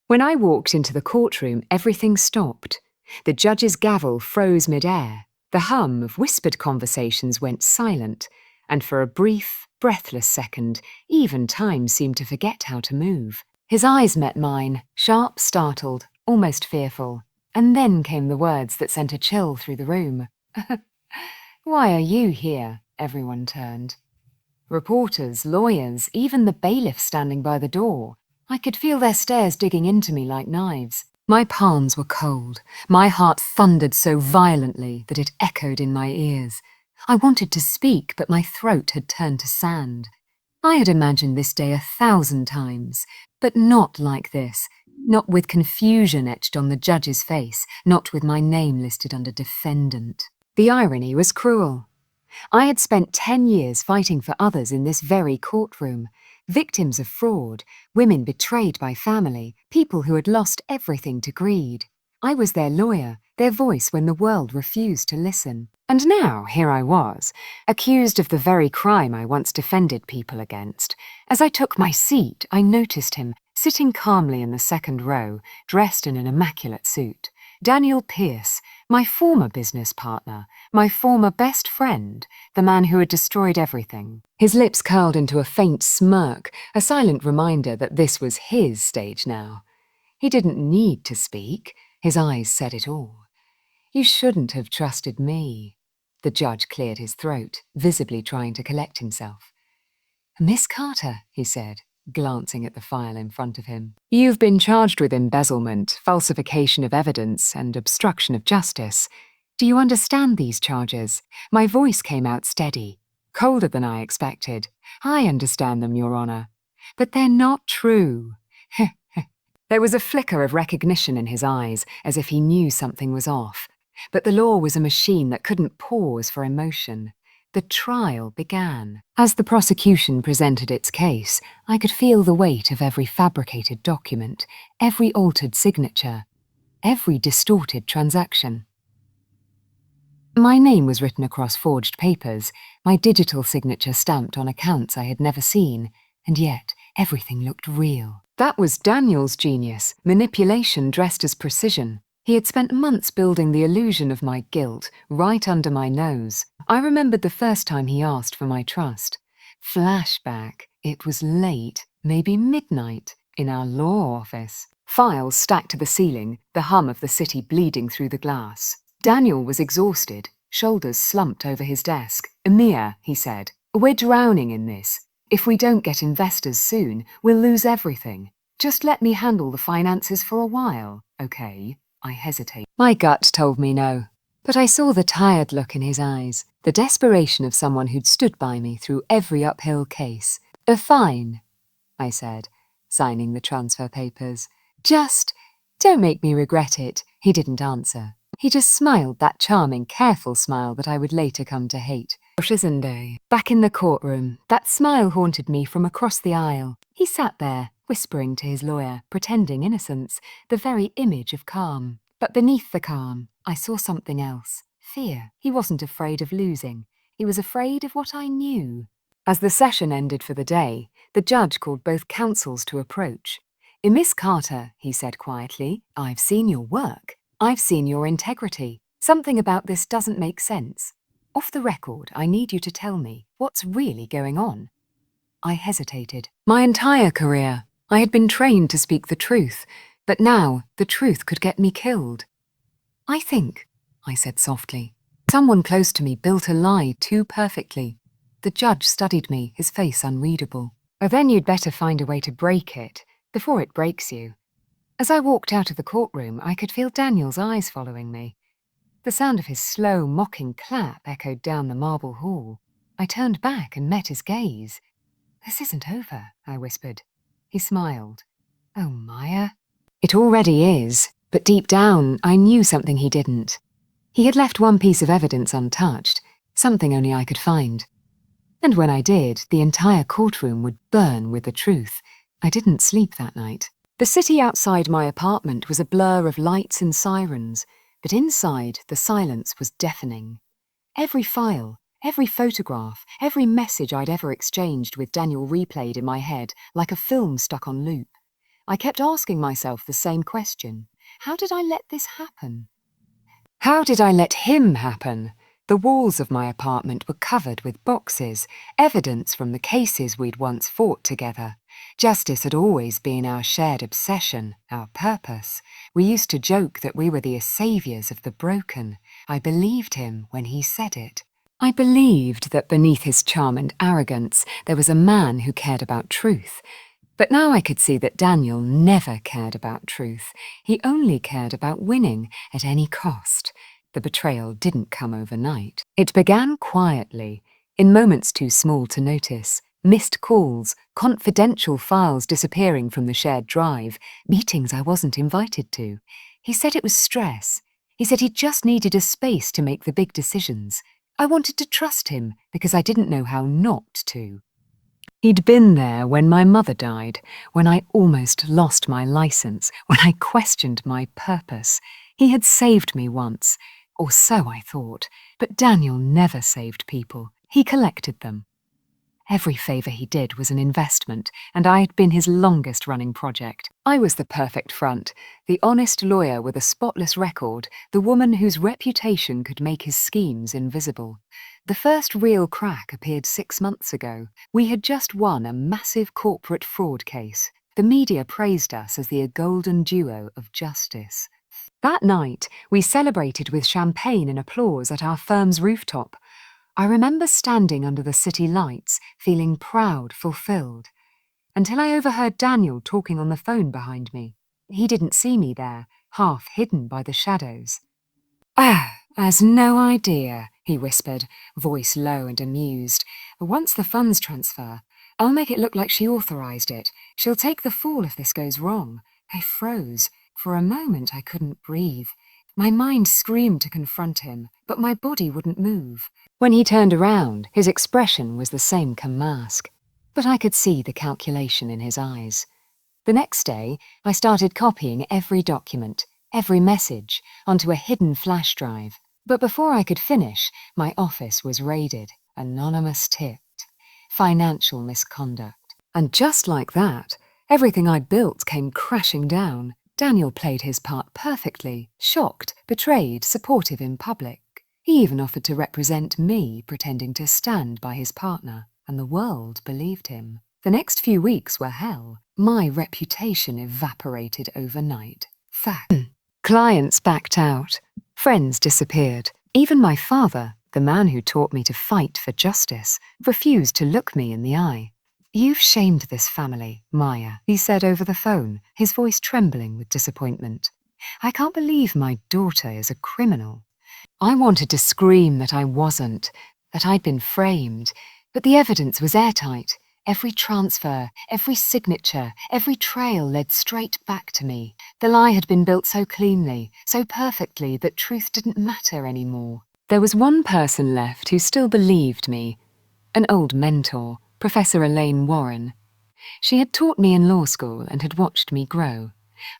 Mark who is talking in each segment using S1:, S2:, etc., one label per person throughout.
S1: When I walked into the courtroom, everything stopped. The judge's gavel froze mid-air. The hum of whispered conversations went silent, and for a brief, breathless second, even time seemed to forget how to move. His eyes met mine, sharp, startled, almost fearful, and then came the words that sent a chill through the room. "Why are you here?" Everyone turned. Reporters, lawyers, even the bailiff standing by the door. I could feel their stares digging into me like knives. My palms were cold. My heart thundered so violently that it echoed in my ears. I wanted to speak, but my throat had turned to sand. I had imagined this day 1,000 times, but not like this. Not with confusion etched on the judge's face, not with my name listed under defendant. The irony was cruel. I had spent 10 years fighting for others in this very courtroom. Victims of fraud, women betrayed by family, people who had lost everything to greed. I was their lawyer, their voice when the world refused to listen. And now, here I was, accused of the very crime I once defended people against. As I took my seat, I noticed him, sitting calmly in the second row, dressed in an immaculate suit. Daniel Pierce, my former business partner, my former best friend, the man who had destroyed everything. His lips curled into a faint smirk, a silent reminder that this was his stage now. He didn't need to speak. His eyes said it all. "You shouldn't have trusted me." The judge cleared his throat, visibly trying to collect himself. "Miss Carter," he said, glancing at the file in front of him. "You've been charged with embezzlement, falsification of evidence, and obstruction of justice. Do you understand these charges?" My voice came out steady, colder than I expected. "I understand them, Your Honor. But they're not true." There was a flicker of recognition in his eyes, as if he knew something was off. But the law was a machine that couldn't pause for emotion. The trial began. As the prosecution presented its case, I could feel the weight of every fabricated document, every altered signature, every distorted transaction. My name was written across forged papers, my digital signature stamped on accounts I had never seen, and yet everything looked real. That was Daniel's genius, manipulation dressed as precision. He had spent months building the illusion of my guilt right under my nose. I remembered the first time he asked for my trust. Flashback. It was late, maybe midnight, in our law office. Files stacked to the ceiling, the hum of the city bleeding through the glass. Daniel was exhausted, shoulders slumped over his desk. "Amir," he said, "we're drowning in this. If we don't get investors soon, we'll lose everything. Just let me handle the finances for a while, okay?" I hesitated. My gut told me no, but I saw the tired look in his eyes, the desperation of someone who'd stood by me through every uphill case. "Fine," I said, signing the transfer papers. "Just don't make me regret it." He didn't answer. He just smiled, that charming, careful smile that I would later come to hate. Day. Back in the courtroom, that smile haunted me from across the aisle. He sat there, whispering to his lawyer, pretending innocence, the very image of calm. But beneath the calm, I saw something else. Fear. He wasn't afraid of losing. He was afraid of what I knew. As the session ended for the day, the judge called both counsels to approach. "Miss Carter," he said quietly, "I've seen your work. I've seen your integrity. Something about this doesn't make sense. Off the record, I need you to tell me what's really going on." I hesitated. My entire career, I had been trained to speak the truth, but now the truth could get me killed. "I think," I said softly, "someone close to me built a lie too perfectly." The judge studied me, his face unreadable. "Oh, then you'd better find a way to break it, before it breaks you." As I walked out of the courtroom, I could feel Daniel's eyes following me. The sound of his slow, mocking clap echoed down the marble hall. I turned back and met his gaze. "This isn't over," I whispered. He smiled. "Oh, Maya." "It already is, but deep down, I knew something he didn't. He had left one piece of evidence untouched, something only I could find. And when I did, the entire courtroom would burn with the truth. I didn't sleep that night. The city outside my apartment was a blur of lights and sirens, but inside, the silence was deafening. Every file, every photograph, every message I'd ever exchanged with Daniel replayed in my head like a film stuck on loop. I kept asking myself the same question. How did I let this happen? How did I let him happen? The walls of my apartment were covered with boxes, evidence from the cases we'd once fought together. Justice had always been our shared obsession, our purpose. We used to joke that we were the saviours of the broken. I believed him when he said it. I believed that beneath his charm and arrogance there was a man who cared about truth. But now I could see that Daniel never cared about truth. He only cared about winning at any cost. The betrayal didn't come overnight. It began quietly, in moments too small to notice. Missed calls, confidential files disappearing from the shared drive, meetings I wasn't invited to. He said it was stress. He said he just needed a space to make the big decisions. I wanted to trust him because I didn't know how not to. He'd been there when my mother died, when I almost lost my license, when I questioned my purpose. He had saved me once, or so I thought, but Daniel never saved people. He collected them. Every favour he did was an investment, and I had been his longest-running project. I was the perfect front, the honest lawyer with a spotless record, the woman whose reputation could make his schemes invisible. The first real crack appeared 6 months ago. We had just won a massive corporate fraud case. The media praised us as the golden duo of justice. That night, we celebrated with champagne and applause at our firm's rooftop. I remember standing under the city lights, feeling proud, fulfilled, until I overheard Daniel talking on the phone behind me. He didn't see me there, half hidden by the shadows. Has no idea, he whispered, voice low and amused. Once the funds transfer, I'll make it look like she authorised it. She'll take the fall if this goes wrong. I froze. For a moment I couldn't breathe. My mind screamed to confront him, but my body wouldn't move. When he turned around, his expression was the same mask, but I could see the calculation in his eyes. The next day, I started copying every document, every message, onto a hidden flash drive. But before I could finish, my office was raided, anonymous tipped, financial misconduct. And just like that, everything I'd built came crashing down. Daniel played his part perfectly, shocked, betrayed, supportive in public. He even offered to represent me, pretending to stand by his partner, and the world believed him. The next few weeks were hell. My reputation evaporated overnight. Fact. Clients backed out. Friends disappeared. Even my father, the man who taught me to fight for justice, refused to look me in the eye. You've shamed this family, Maya, he said over the phone, his voice trembling with disappointment. I can't believe my daughter is a criminal. I wanted to scream that I wasn't, that I'd been framed, but the evidence was airtight. Every transfer, every signature, every trail led straight back to me. The lie had been built so cleanly, so perfectly, that truth didn't matter anymore. There was one person left who still believed me, an old mentor, Professor Elaine Warren. She had taught me in law school and had watched me grow.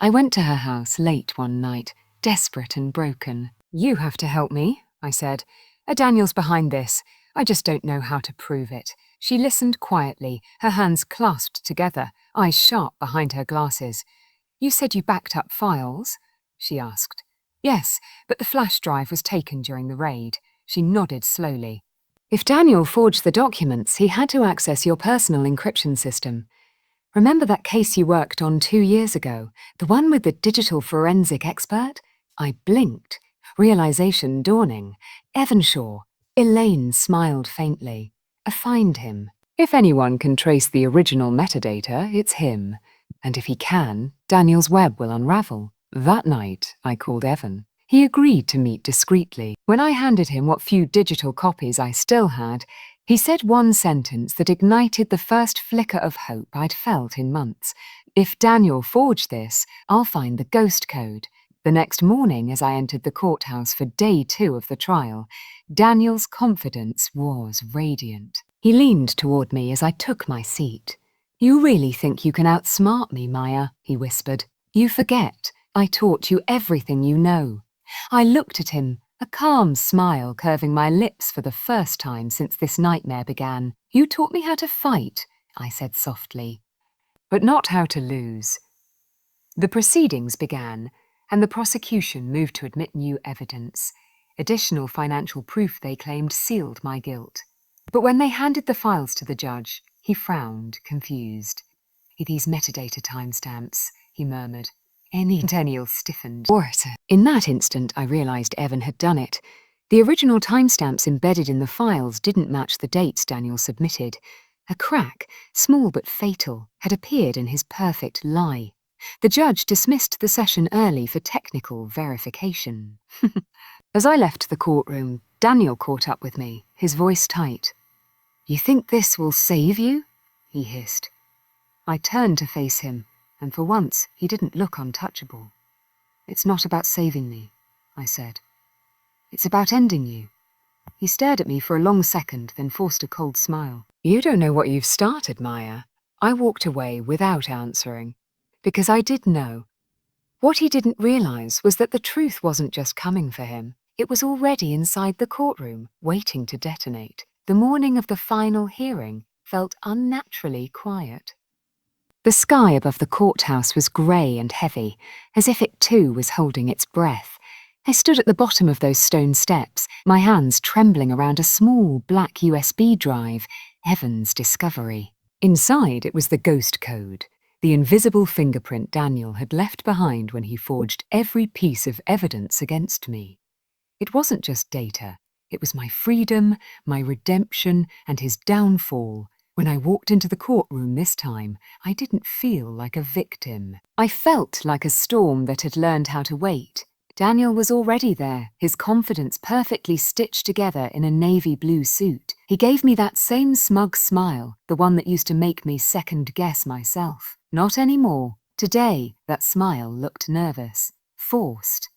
S1: I went to her house late one night, desperate and broken. You have to help me, I said. Daniel's behind this. I just don't know how to prove it. She listened quietly, her hands clasped together, eyes sharp behind her glasses. You said you backed up files? She asked. Yes, but the flash drive was taken during the raid. She nodded slowly. If Daniel forged the documents, he had to access your personal encryption system. Remember that case you worked on 2 years ago, the one with the digital forensic expert? I blinked, realization dawning. Evanshaw. Elaine smiled faintly. Find him. If anyone can trace the original metadata, it's him. And if he can, Daniel's web will unravel. That night, I called Evan. He agreed to meet discreetly. When I handed him what few digital copies I still had, he said one sentence that ignited the first flicker of hope I'd felt in months. If Daniel forged this, I'll find the ghost code. The next morning, as I entered the courthouse for day 2 of the trial, Daniel's confidence was radiant. He leaned toward me as I took my seat. You really think you can outsmart me, Maya, he whispered. You forget. I taught you everything you know. I looked at him, a calm smile curving my lips for the first time since this nightmare began. You taught me how to fight, I said softly, but not how to lose. The proceedings began, and the prosecution moved to admit new evidence. Additional financial proof, they claimed, sealed my guilt. But when they handed the files to the judge, he frowned, confused. "These metadata timestamps," he murmured. Daniel stiffened. In that instant, I realised Evan had done it. The original timestamps embedded in the files didn't match the dates Daniel submitted. A crack, small but fatal, had appeared in his perfect lie. The judge dismissed the session early for technical verification. As I left the courtroom, Daniel caught up with me, his voice tight. "You think this will save you?" he hissed. I turned to face him, and for once he didn't look untouchable. "It's not about saving me," I said. "It's about ending you." He stared at me for a long second, then forced a cold smile. "You don't know what you've started, Maya." I walked away without answering, because I did know. What he didn't realise was that the truth wasn't just coming for him. It was already inside the courtroom, waiting to detonate. The morning of the final hearing felt unnaturally quiet. The sky above the courthouse was grey and heavy, as if it too was holding its breath. I stood at the bottom of those stone steps, my hands trembling around a small black USB drive, Evan's discovery. Inside it was the ghost code, the invisible fingerprint Daniel had left behind when he forged every piece of evidence against me. It wasn't just data, it was my freedom, my redemption, and his downfall. When I walked into the courtroom this time, I didn't feel like a victim. I felt like a storm that had learned how to wait. Daniel was already there, his confidence perfectly stitched together in a navy blue suit. He gave me that same smug smile, the one that used to make me second-guess myself. Not anymore. Today, that smile looked nervous. Forced.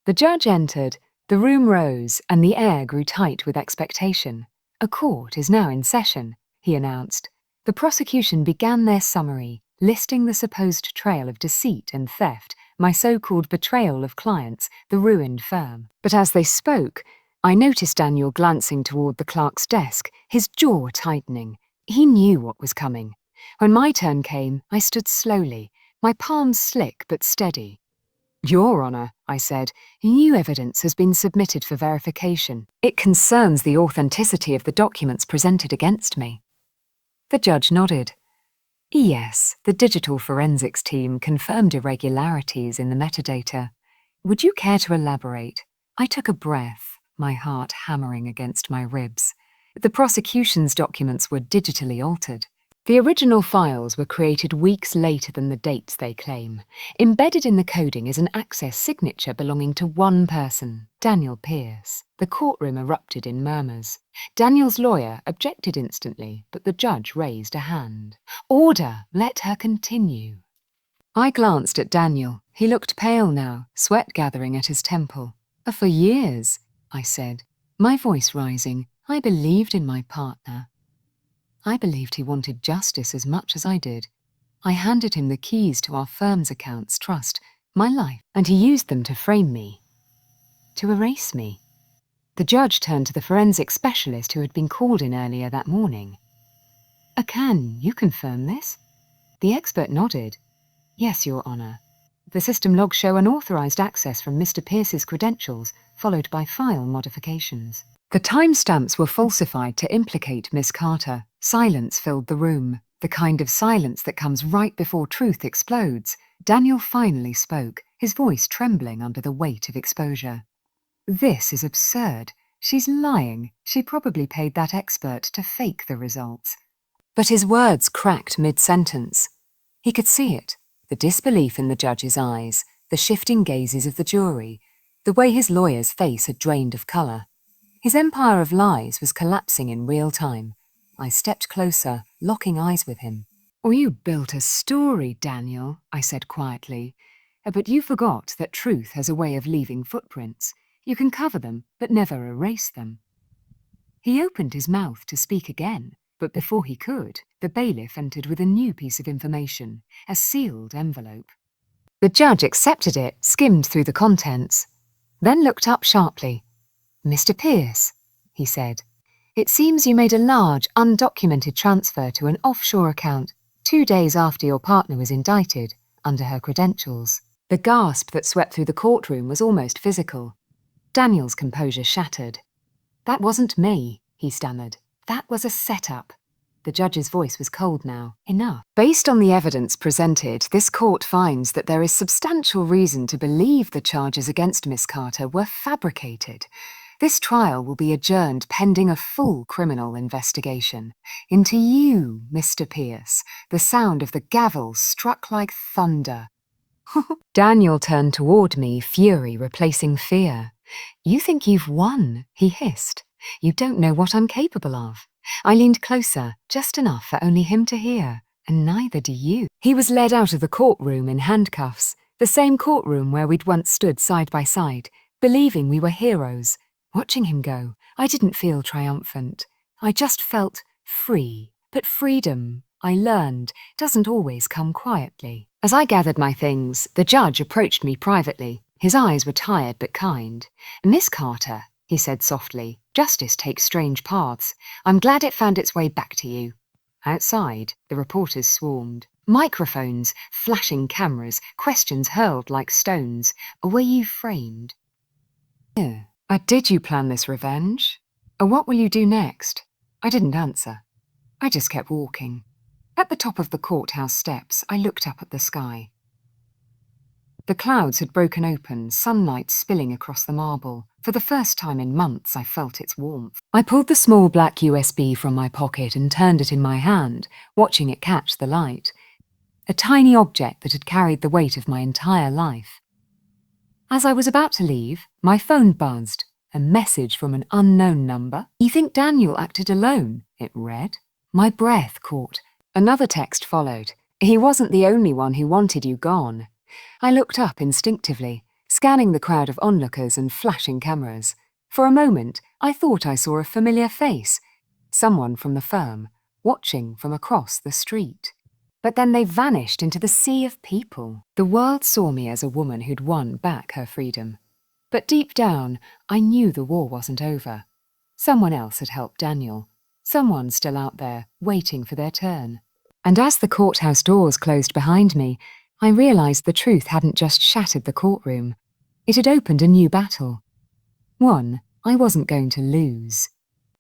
S1: The judge entered, the room rose, and the air grew tight with expectation. "A court is now in session," he announced. The prosecution began their summary, listing the supposed trail of deceit and theft, my so-called betrayal of clients, the ruined firm. But as they spoke, I noticed Daniel glancing toward the clerk's desk, his jaw tightening. He knew what was coming. When my turn came, I stood slowly, my palms slick but steady. "Your Honour," I said, "new evidence has been submitted for verification. It concerns the authenticity of the documents presented against me." The judge nodded. "Yes, the digital forensics team confirmed irregularities in the metadata. Would you care to elaborate?" I took a breath, my heart hammering against my ribs. The prosecution's documents were digitally altered. The original files were created weeks later than the dates they claim. Embedded in the coding is an access signature belonging to one person, Daniel Pierce. The courtroom erupted in murmurs. Daniel's lawyer objected instantly, but the judge raised a hand. "Order! Let her continue." I glanced at Daniel. He looked pale now, sweat gathering at his temple. "For years," I said, my voice rising, I believed in my partner. I believed he wanted justice as much as I did. I handed him the keys to our firm's accounts, trust, my life, and he used them to frame me, to erase me. The judge turned to the forensic specialist who had been called in earlier that morning. "Can you confirm this?" The expert nodded. "Yes, Your Honour. The system logs show unauthorised access from Mr. Pierce's credentials, followed by file modifications." The timestamps were falsified to implicate Miss Carter. Silence filled the room, the kind of silence that comes right before truth explodes. Daniel finally spoke, his voice trembling under the weight of exposure. "This is absurd. She's lying. She probably paid that expert to fake the results." But his words cracked mid-sentence. He could see it, the disbelief in the judge's eyes, the shifting gazes of the jury, the way his lawyer's face had drained of colour. His empire of lies was collapsing in real time. I stepped closer, locking eyes with him. "You built a story, Daniel," I said quietly. "But you forgot that truth has a way of leaving footprints. You can cover them, but never erase them." He opened his mouth to speak again, but before he could, the bailiff entered with a new piece of information, a sealed envelope. The judge accepted it, skimmed through the contents, then looked up sharply. "Mr. Pierce," he said, "it seems you made a large, undocumented transfer to an offshore account 2 days after your partner was indicted. under her credentials. The gasp that swept through the courtroom was almost physical. Daniel's composure shattered. "That wasn't me," he stammered. "That was a setup." The judge's voice was cold now. "Enough." Based on the evidence presented, this court finds that there is substantial reason to believe the charges against Miss Carter were fabricated. This trial will be adjourned pending a full criminal investigation. Into you, Mr. Pierce, the sound of the gavel struck like thunder. Daniel turned toward me, fury replacing fear. "You think you've won," he hissed. "You don't know what I'm capable of." I leaned closer, just enough for only him to hear, and neither do you. He was led out of the courtroom in handcuffs, the same courtroom where we'd once stood side by side, believing we were heroes. Watching him go, I didn't feel triumphant. I just felt free. But freedom, I learned, doesn't always come quietly. As I gathered my things, the judge approached me privately. His eyes were tired but kind. "Miss Carter," he said softly, "justice takes strange paths. I'm glad it found its way back to you." Outside, the reporters swarmed. Microphones, flashing cameras, questions hurled like stones. "Were you framed?" "Yeah. Did you plan this revenge? What will you do next?" I didn't answer. I just kept walking. At the top of the courthouse steps, I looked up at the sky. The clouds had broken open, sunlight spilling across the marble. For the first time in months, I felt its warmth. I pulled the small black USB from my pocket and turned it in my hand, watching it catch the light. A tiny object that had carried the weight of my entire life. As I was about to leave, my phone buzzed. A message from an unknown number. "You think Daniel acted alone?" it read. My breath caught. Another text followed. "He wasn't the only one who wanted you gone." I looked up instinctively, scanning the crowd of onlookers and flashing cameras. For a moment, I thought I saw a familiar face. Someone from the firm, watching from across the street. But then they vanished into the sea of people. The world saw me as a woman who'd won back her freedom. But deep down, I knew the war wasn't over. Someone else had helped Daniel. Someone still out there, waiting for their turn. And as the courthouse doors closed behind me, I realized the truth hadn't just shattered the courtroom. It had opened a new battle. One I wasn't going to lose.